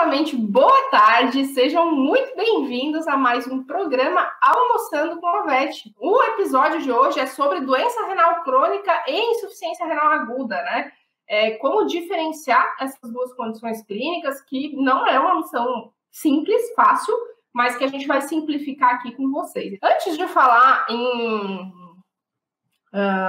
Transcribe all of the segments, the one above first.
novamente boa tarde, sejam muito bem-vindos a mais um programa Almoçando com a Vete. O episódio de hoje é sobre doença renal crônica e insuficiência renal aguda, né? Como diferenciar essas duas condições clínicas, que não é uma missão simples, fácil, mas que a gente vai simplificar aqui com vocês. Antes de falar em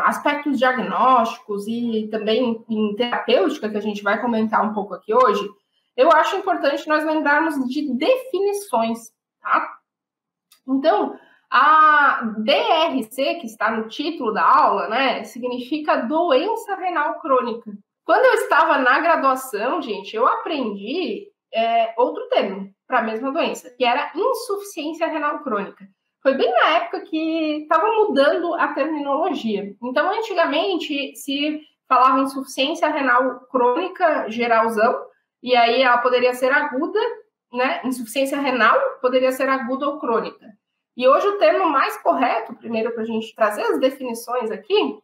aspectos diagnósticos e também em terapêutica, que a gente vai comentar um pouco aqui hoje, eu acho importante nós lembrarmos de definições, tá? Então, a DRC, que está no título da aula, né, significa doença renal crônica. Quando eu estava na graduação, gente, eu aprendi outro termo para a mesma doença, que era insuficiência renal crônica. Foi bem na época que estava mudando a terminologia. Então, antigamente, se falava insuficiência renal crônica geralzão, e aí ela poderia ser aguda, né? Insuficiência renal poderia ser aguda ou crônica. E hoje o termo mais correto, primeiro para a gente trazer as definições aqui,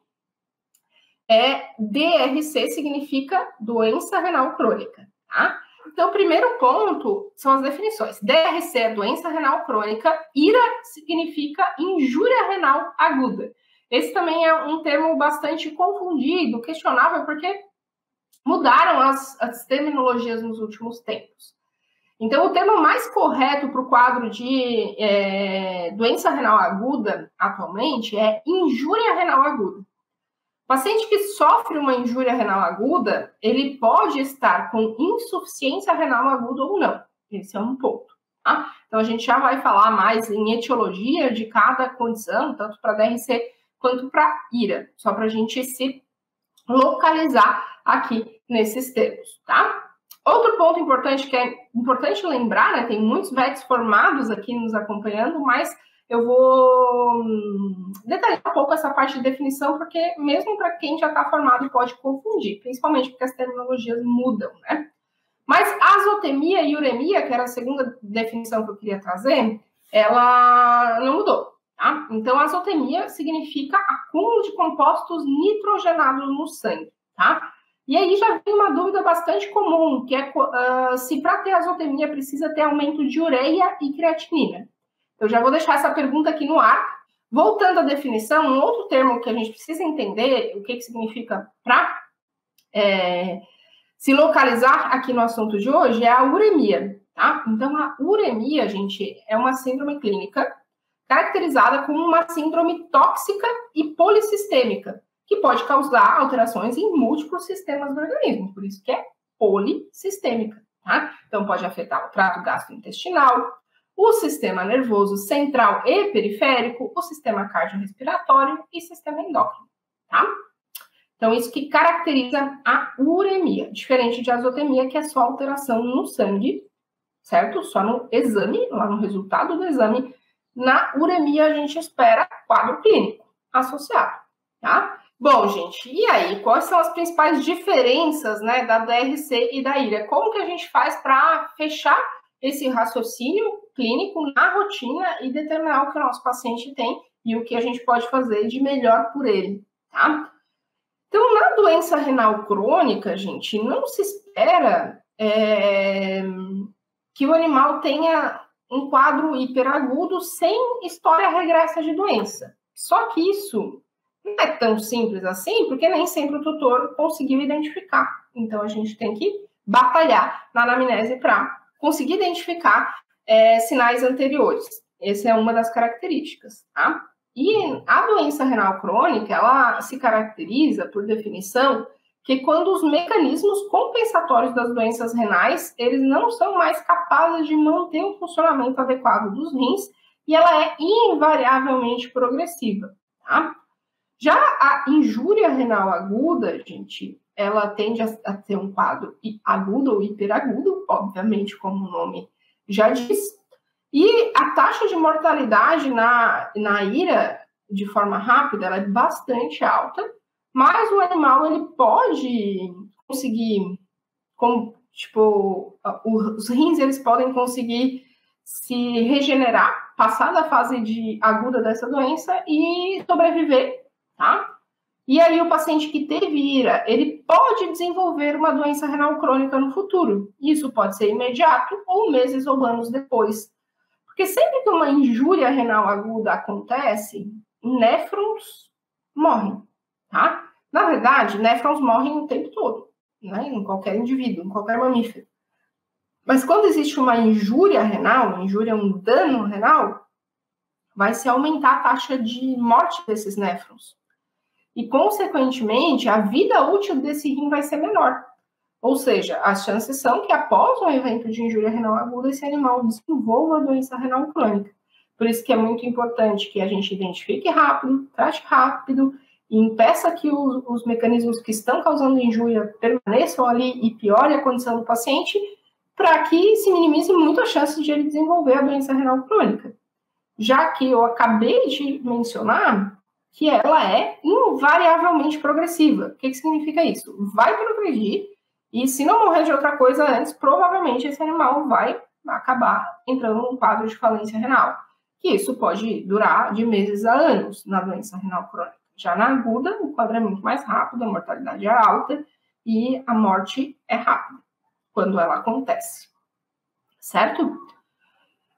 é DRC, significa doença renal crônica, tá? Então, o primeiro ponto são as definições. DRC é doença renal crônica, IRA significa injúria renal aguda. Esse também é um termo bastante confundido, questionável, porque mudaram as terminologias nos últimos tempos. Então, o termo mais correto para o quadro de doença renal aguda, atualmente, é injúria renal aguda. O paciente que sofre uma injúria renal aguda, ele pode estar com insuficiência renal aguda ou não. Esse é um ponto, tá? Então, a gente já vai falar mais em etiologia de cada condição, tanto para DRC quanto para IRA, só para a gente se localizar aqui nesses termos, tá? Outro ponto importante que é importante lembrar, né? Tem muitos VETs formados aqui nos acompanhando, mas eu vou detalhar um pouco essa parte de definição, porque mesmo para quem já está formado pode confundir, principalmente porque as terminologias mudam, né? Mas azotemia e uremia, que era a segunda definição que eu queria trazer, ela não mudou. Tá? Então, azotemia significa acúmulo de compostos nitrogenados no sangue, tá? E aí já vem uma dúvida bastante comum, que é se para ter azotemia precisa ter aumento de ureia e creatinina. Eu já vou deixar essa pergunta aqui no ar. Voltando à definição, um outro termo que a gente precisa entender, o que significa para se localizar aqui no assunto de hoje, é a uremia, tá? Então, a uremia, gente, é uma síndrome clínica caracterizada como uma síndrome tóxica e polissistêmica, que pode causar alterações em múltiplos sistemas do organismo, por isso que é polissistêmica, tá? Então, pode afetar o trato gastrointestinal, o sistema nervoso central e periférico, o sistema cardiorrespiratório e sistema endócrino, tá? Então, isso que caracteriza a uremia, diferente de azotemia, que é só alteração no sangue, certo? Só no exame, lá no resultado do exame. Na uremia, a gente espera quadro clínico associado, tá? Bom, gente, e aí? Quais são as principais diferenças, né, da DRC e da IRA? Como que a gente faz para fechar esse raciocínio clínico na rotina e determinar o que o nosso paciente tem e o que a gente pode fazer de melhor por ele, tá? Então, na doença renal crônica, gente, não se espera que o animal tenha um quadro hiperagudo sem história regressa de doença. Só que isso não é tão simples assim, porque nem sempre o tutor conseguiu identificar. Então, a gente tem que batalhar na anamnese para conseguir identificar sinais anteriores. Essa é uma das características, tá? E a doença renal crônica, ela se caracteriza, por definição, que quando os mecanismos compensatórios das doenças renais, eles não são mais capazes de manter o funcionamento adequado dos rins, e ela é invariavelmente progressiva, tá? Já a injúria renal aguda, gente, ela tende a ter um quadro agudo ou hiperagudo, obviamente, como o nome já diz, e a taxa de mortalidade na IRA, de forma rápida, ela é bastante alta, mas o animal, ele pode conseguir, os rins, eles podem conseguir se regenerar, passar da fase aguda dessa doença e sobreviver, tá? E aí o paciente que teve IRA, ele pode desenvolver uma doença renal crônica no futuro. Isso pode ser imediato ou meses ou anos depois. Porque sempre que uma injúria renal aguda acontece, néfrons morrem, tá? Na verdade, néfrons morrem o tempo todo, né? Em qualquer indivíduo, em qualquer mamífero. Mas quando existe uma injúria renal, um dano renal, vai se aumentar a taxa de morte desses néfrons. E, consequentemente, a vida útil desse rim vai ser menor. Ou seja, as chances são que após um evento de injúria renal aguda, esse animal desenvolva a doença renal crônica. Por isso que é muito importante que a gente identifique rápido, trate rápido, e impeça que os mecanismos que estão causando injúria permaneçam ali e piore a condição do paciente, para que se minimize muito a chance de ele desenvolver a doença renal crônica. Já que eu acabei de mencionar que ela é invariavelmente progressiva. O que significa isso? Vai progredir, e se não morrer de outra coisa antes, provavelmente esse animal vai acabar entrando num quadro de falência renal. Que isso pode durar de meses a anos na doença renal crônica. Já na aguda, o quadro é muito mais rápido, a mortalidade é alta e a morte é rápida quando ela acontece. Certo?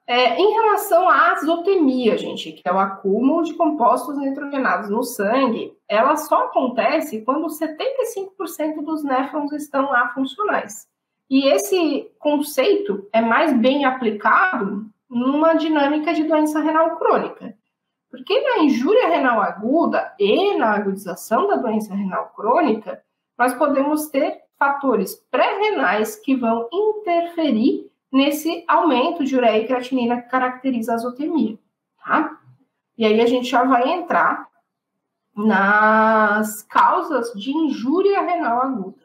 Em relação à azotemia, gente, que é o acúmulo de compostos nitrogenados no sangue, ela só acontece quando 75% dos néfrons estão afuncionais. E esse conceito é mais bem aplicado numa dinâmica de doença renal crônica. Porque na injúria renal aguda e na agudização da doença renal crônica, nós podemos ter fatores pré-renais que vão interferir nesse aumento de ureia e creatinina que caracteriza a azotemia, tá? E aí a gente já vai entrar nas causas de injúria renal aguda,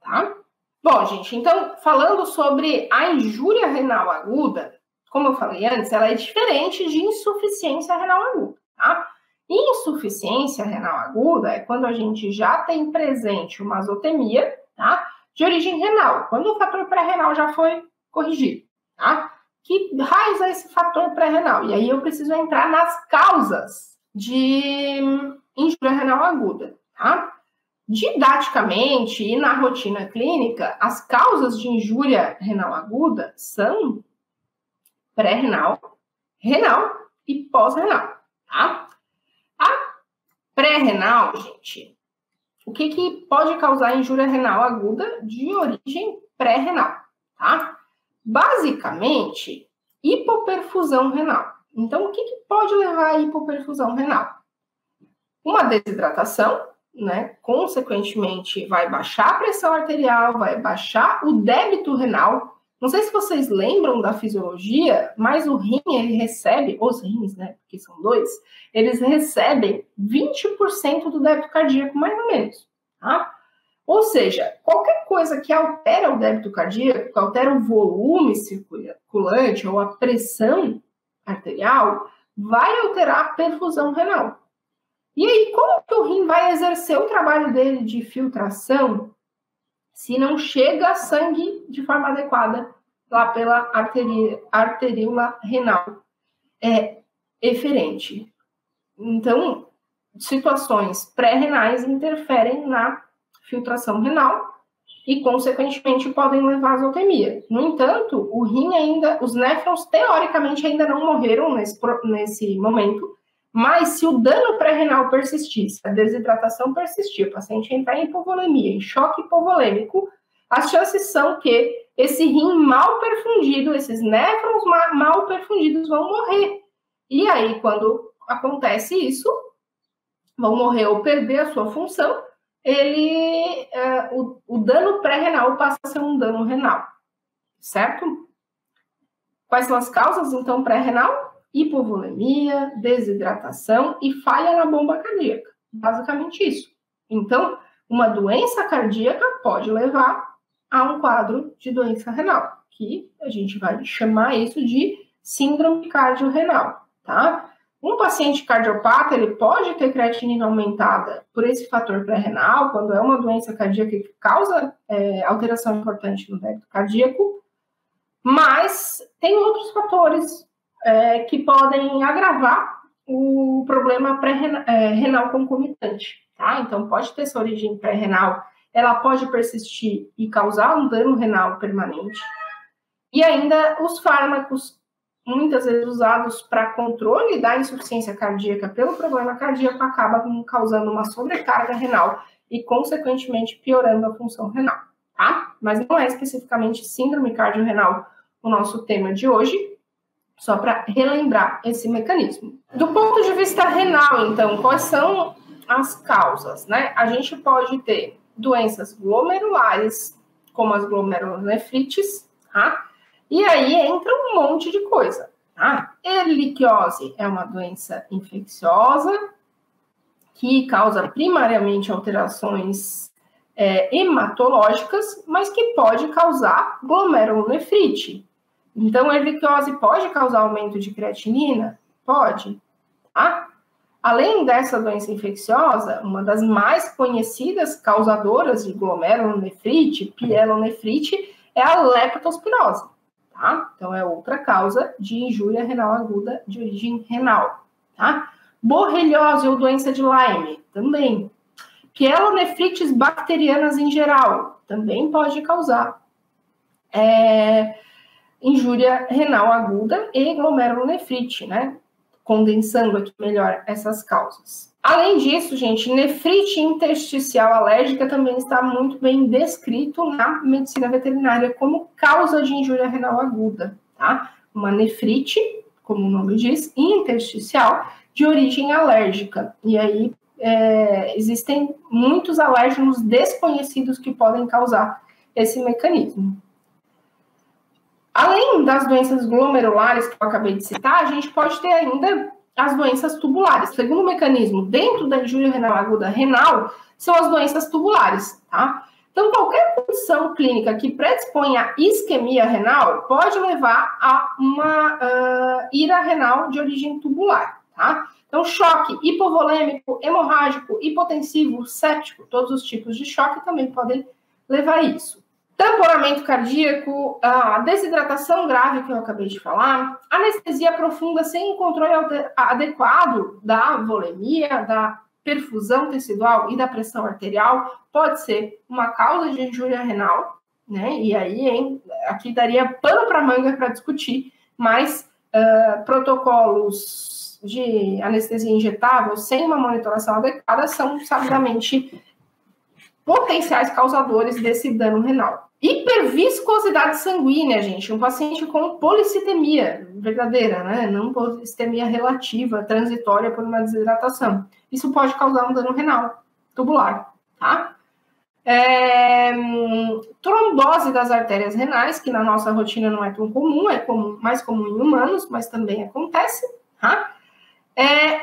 tá? Bom, gente, então, falando sobre a injúria renal aguda, como eu falei antes, ela é diferente de insuficiência renal aguda, tá? Insuficiência renal aguda é quando a gente já tem presente uma azotemia, tá? De origem renal, quando o fator pré-renal já foi corrigido, tá? Que raios é esse fator pré-renal? E aí eu preciso entrar nas causas de injúria renal aguda, tá? Didaticamente e na rotina clínica, as causas de injúria renal aguda são pré-renal, renal e pós-renal, tá? A pré-renal, gente, o que pode causar injúria renal aguda de origem pré-renal, tá? Basicamente, hipoperfusão renal. Então, o que pode levar à hipoperfusão renal? Uma desidratação, né? Consequentemente, vai baixar a pressão arterial, vai baixar o débito renal. Não sei se vocês lembram da fisiologia, mas o rim, ele recebe, os rins, né? Porque são dois, eles recebem 20% do débito cardíaco, mais ou menos, tá? Ou seja, qualquer coisa que altera o débito cardíaco, que altera o volume circulante ou a pressão arterial, vai alterar a perfusão renal. E aí, como que o rim vai exercer o trabalho dele de filtração se não chega sangue de forma adequada lá pela arteríola renal? É eferente. Então, situações pré-renais interferem na filtração renal e, consequentemente, podem levar à azotemia. No entanto, o rim ainda, os néfrons, teoricamente, ainda não morreram nesse momento, mas se o dano pré-renal persistir, se a desidratação persistir, o paciente entrar em hipovolemia, em choque hipovolêmico, as chances são que esse rim mal perfundido, esses néfrons mal perfundidos vão morrer. E aí, quando acontece isso, vão morrer ou perder a sua função, o dano pré-renal passa a ser um dano renal, certo? Quais são as causas, então, pré-renal? Hipovolemia, desidratação e falha na bomba cardíaca. Basicamente isso. Então, uma doença cardíaca pode levar a um quadro de doença renal, que a gente vai chamar isso de síndrome cardiorrenal, tá? Um paciente cardiopata, ele pode ter creatinina aumentada por esse fator pré-renal, quando é uma doença cardíaca que causa alteração importante no débito cardíaco, mas tem outros fatores que podem agravar o problema renal concomitante, tá? Então, pode ter essa origem pré-renal, ela pode persistir e causar um dano renal permanente. E ainda os fármacos, muitas vezes usados para controle da insuficiência cardíaca pelo problema cardíaco, acabam causando uma sobrecarga renal e, consequentemente, piorando a função renal, tá? Mas não é especificamente síndrome cardiorrenal o nosso tema de hoje, só para relembrar esse mecanismo. Do ponto de vista renal, então, quais são as causas, né? A gente pode ter doenças glomerulares, como as glomerulonefrites, tá? E aí entra um monte de coisa, tá? Erliquiose é uma doença infecciosa que causa primariamente alterações hematológicas, mas que pode causar glomerulonefrite. Então, a erliquiose pode causar aumento de creatinina? Pode, tá? Além dessa doença infecciosa, uma das mais conhecidas causadoras de glomerulonefrite, pielonefrite, é a leptospirose, tá? Então, é outra causa de injúria renal aguda de origem renal, tá? Borreliose ou doença de Lyme, também. Pielonefrites bacterianas em geral, também pode causar injúria renal aguda e glomerulonefrite, né? Condensando aqui melhor essas causas. Além disso, gente, nefrite intersticial alérgica também está muito bem descrito na medicina veterinária como causa de injúria renal aguda, tá? Uma nefrite, como o nome diz, intersticial, de origem alérgica. E aí existem muitos alérgenos desconhecidos que podem causar esse mecanismo. Além das doenças glomerulares que eu acabei de citar, a gente pode ter ainda as doenças tubulares. O segundo mecanismo dentro da injúria renal aguda renal são as doenças tubulares, tá? Então, qualquer condição clínica que predispõe à isquemia renal pode levar a uma ira renal de origem tubular, tá? Então, choque hipovolêmico, hemorrágico, hipotensivo, séptico, todos os tipos de choque também podem levar a isso. Tamponamento cardíaco, a desidratação grave que eu acabei de falar, anestesia profunda sem controle adequado da volemia, da perfusão tecidual e da pressão arterial pode ser uma causa de injúria renal, né? E aí, aqui daria pano para manga para discutir, mas protocolos de anestesia injetável sem uma monitoração adequada são sabidamente potenciais causadores desse dano renal. Hiperviscosidade sanguínea, gente. Um paciente com policitemia verdadeira, né? Não policitemia relativa, transitória por uma desidratação. Isso pode causar um dano renal tubular, tá? Trombose das artérias renais, que na nossa rotina não é tão comum, mais comum em humanos, mas também acontece, tá?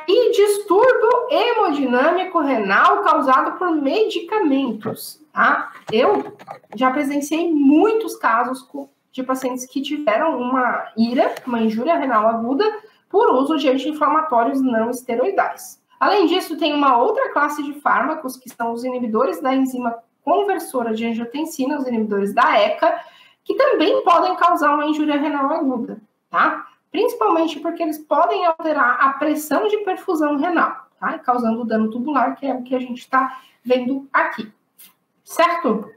E distúrbio hemodinâmico renal causado por medicamentos, tá? Eu já presenciei muitos casos de pacientes que tiveram uma injúria renal aguda por uso de anti-inflamatórios não esteroidais. Além disso, tem uma outra classe de fármacos, que são os inibidores da enzima conversora de angiotensina, os inibidores da ECA, que também podem causar uma injúria renal aguda, tá? Principalmente porque eles podem alterar a pressão de perfusão renal, tá? Causando dano tubular, que é o que a gente está vendo aqui, certo?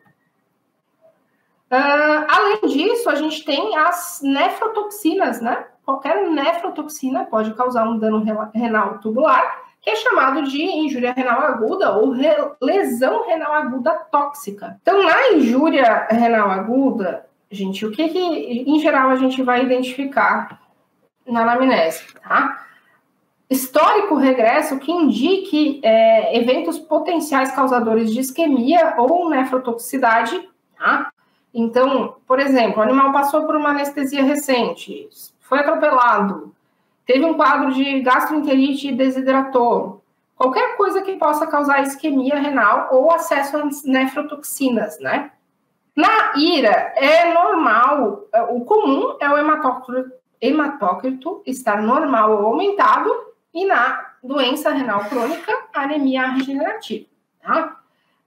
Além disso, a gente tem as nefrotoxinas, né? Qualquer nefrotoxina pode causar um dano renal tubular, que é chamado de injúria renal aguda ou lesão renal aguda tóxica. Então, na injúria renal aguda, gente, o que em geral a gente vai identificar na anamnese, tá? Histórico regresso que indique eventos potenciais causadores de isquemia ou nefrotoxicidade, tá? Então, por exemplo, o animal passou por uma anestesia recente, foi atropelado, teve um quadro de gastroenterite e desidratou. Qualquer coisa que possa causar isquemia renal ou acesso às nefrotoxinas, né? Na IRA, é normal, o comum é o hematócrito estar normal ou aumentado, e na doença renal crônica, anemia regenerativa, tá?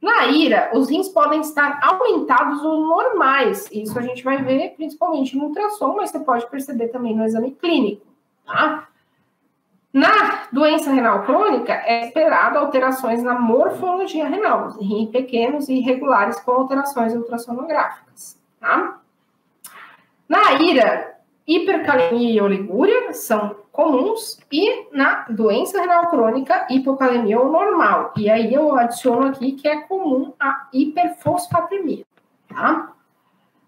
Na IRA, os rins podem estar aumentados ou normais. Isso a gente vai ver principalmente no ultrassom, mas você pode perceber também no exame clínico, tá? Na doença renal crônica, é esperado alterações na morfologia renal, rins pequenos e irregulares com alterações ultrassonográficas, tá? Na IRA, hipercalemia e oligúria são comuns, e na doença renal crônica, hipocalemia ou normal. E aí eu adiciono aqui que é comum a hiperfosfatemia, tá?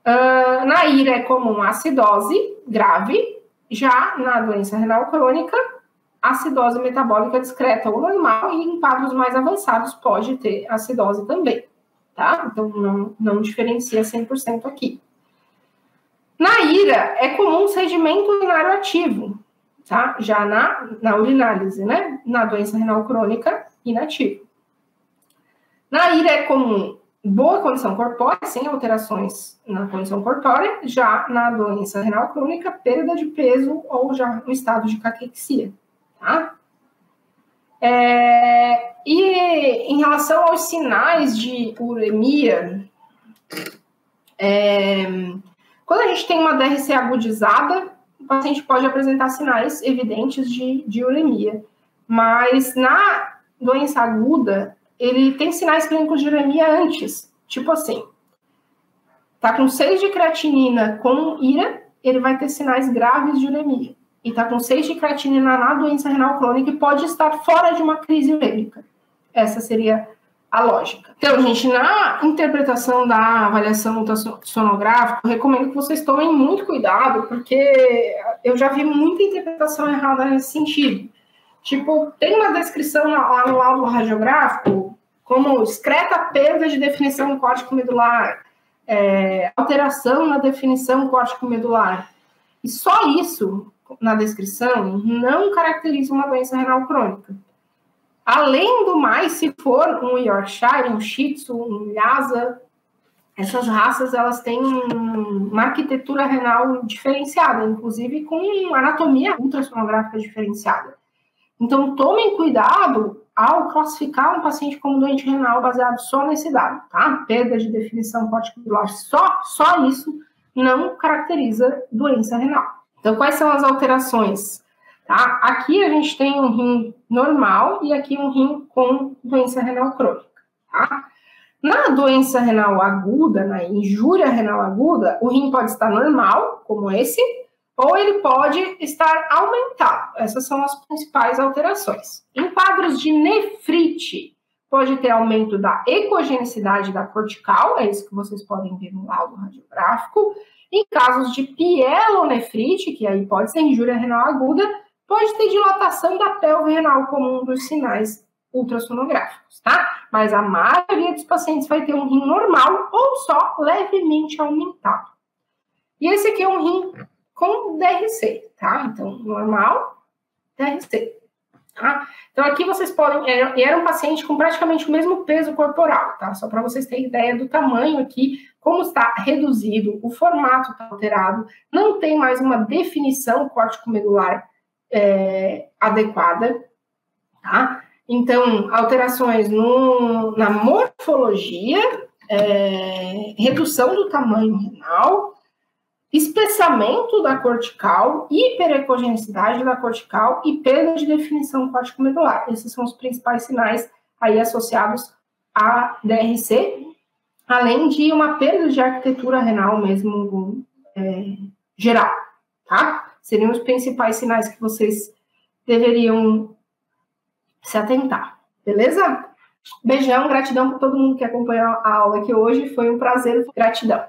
Na IRA é comum a acidose grave, já na doença renal crônica, acidose metabólica discreta ou normal, e em quadros mais avançados pode ter acidose também, tá? Então não diferencia 100% aqui. Na IRA, é comum sedimento urinário ativo, tá? Já na urinálise, né? Na doença renal crônica, inativo. Na IRA, é comum boa condição corpórea, sem alterações na condição corpórea. Já na doença renal crônica, perda de peso ou já no estado de caquexia, tá? E em relação aos sinais de uremia, quando a gente tem uma DRC agudizada, o paciente pode apresentar sinais evidentes de uremia. Mas na doença aguda, ele tem sinais clínicos de uremia antes. Tipo assim, tá com 6 de creatinina com IRA, ele vai ter sinais graves de uremia. E tá com 6 de creatinina na doença renal crônica e pode estar fora de uma crise urêmica. Essa seria a lógica. Então, gente, na interpretação da avaliação ultrassonográfica, eu recomendo que vocês tomem muito cuidado, porque eu já vi muita interpretação errada nesse sentido. Tipo, tem uma descrição lá no laudo radiográfico, como excreta perda de definição córtico-medular, alteração na definição córtico-medular. E só isso, na descrição, não caracteriza uma doença renal crônica. Além do mais, se for um Yorkshire, um Shih Tzu, um Lhasa, essas raças, elas têm uma arquitetura renal diferenciada, inclusive com anatomia ultrassonográfica diferenciada. Então, tomem cuidado ao classificar um paciente como doente renal baseado só nesse dado, tá? Perda de definição córtico-medular, só isso não caracteriza doença renal. Então, quais são as alterações? Tá? Aqui a gente tem um rim normal e aqui um rim com doença renal crônica, tá? Na doença renal aguda, na injúria renal aguda, o rim pode estar normal, como esse, ou ele pode estar aumentado. Essas são as principais alterações. Em quadros de nefrite, pode ter aumento da ecogenicidade da cortical, é isso que vocês podem ver no laudo radiográfico. Em casos de pielonefrite, que aí pode ser injúria renal aguda, pode ter dilatação da pelve renal como um dos sinais ultrassonográficos, tá? Mas a maioria dos pacientes vai ter um rim normal ou só levemente aumentado. E esse aqui é um rim com DRC, tá? Então, normal, DRC. Tá? Então, aqui vocês podem... Era um paciente com praticamente o mesmo peso corporal, tá? Só para vocês terem ideia do tamanho aqui, como está reduzido, o formato está alterado, não tem mais uma definição córtico-medular adequada, tá? Então, alterações na morfologia, redução do tamanho renal, espessamento da cortical, hiperecogenicidade da cortical e perda de definição córtico-medular. Esses são os principais sinais aí associados à DRC, além de uma perda de arquitetura renal mesmo geral, tá? Seriam os principais sinais que vocês deveriam se atentar, beleza? Beijão, gratidão por todo mundo que acompanhou a aula aqui hoje, foi um prazer, gratidão.